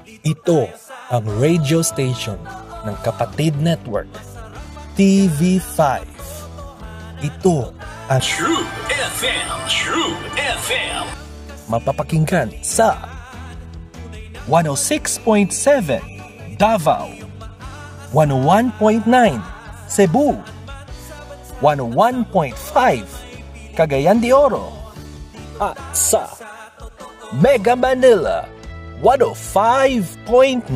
Ito ang radio station ng Kapatid Network, TV5. Ito ang True FM, True FM. Mapapakinggan sa 106.7 Davao, 101.9 Cebu, 101.5 Cagayan de Oro, at sa Mega Manila 105.9.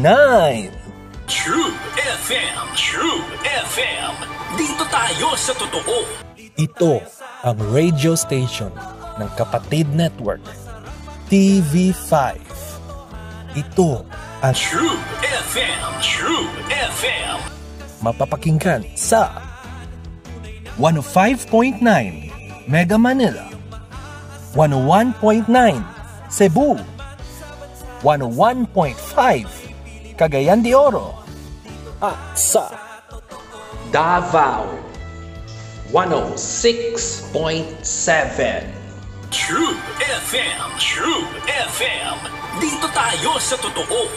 True FM, True FM. Dito tayo sa totoo. Ito ang radio station ng Kapatid Network, TV5. Ito ang True FM, True FM. mapapakinggan sa 105.9 Mega Manila, 101.9 Cebu, 101.5 Cagayan de Oro, at sa Davao 106.7. True FM, True FM. Dito tayo sa totoo.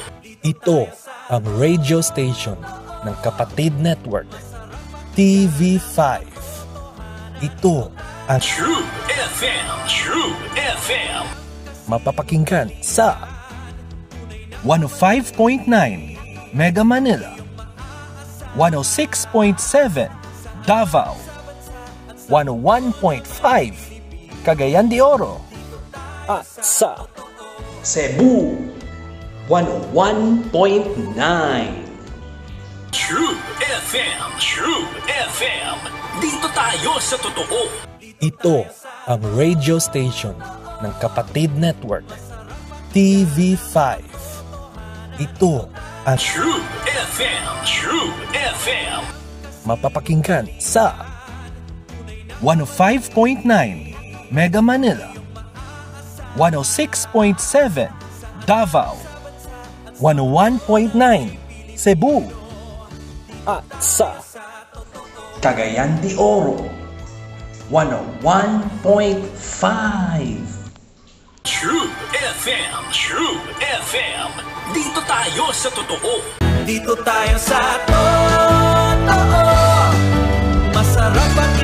ito ang radio station ng Kapatid Network, TV5. Ito ang True FM, True FM. mapapakinggan sa 105.9 Mega Manila, 106.7 Davao, 101.5 Cagayan de Oro, at sa Cebu 101.9. True FM, True FM. Dito tayo sa totoo. ito ang radio station ng Kapatid Network, TV5. Ito ang True FM, True FM. mapapakinggan sa 105.9 Mega Manila, 106.7 Davao, 101.9 Cebu, at sa Cagayan de Oro 101.5. True FM, True FM. Dito tayo sa totoo. Dito tayo sa totoo. Masarap ang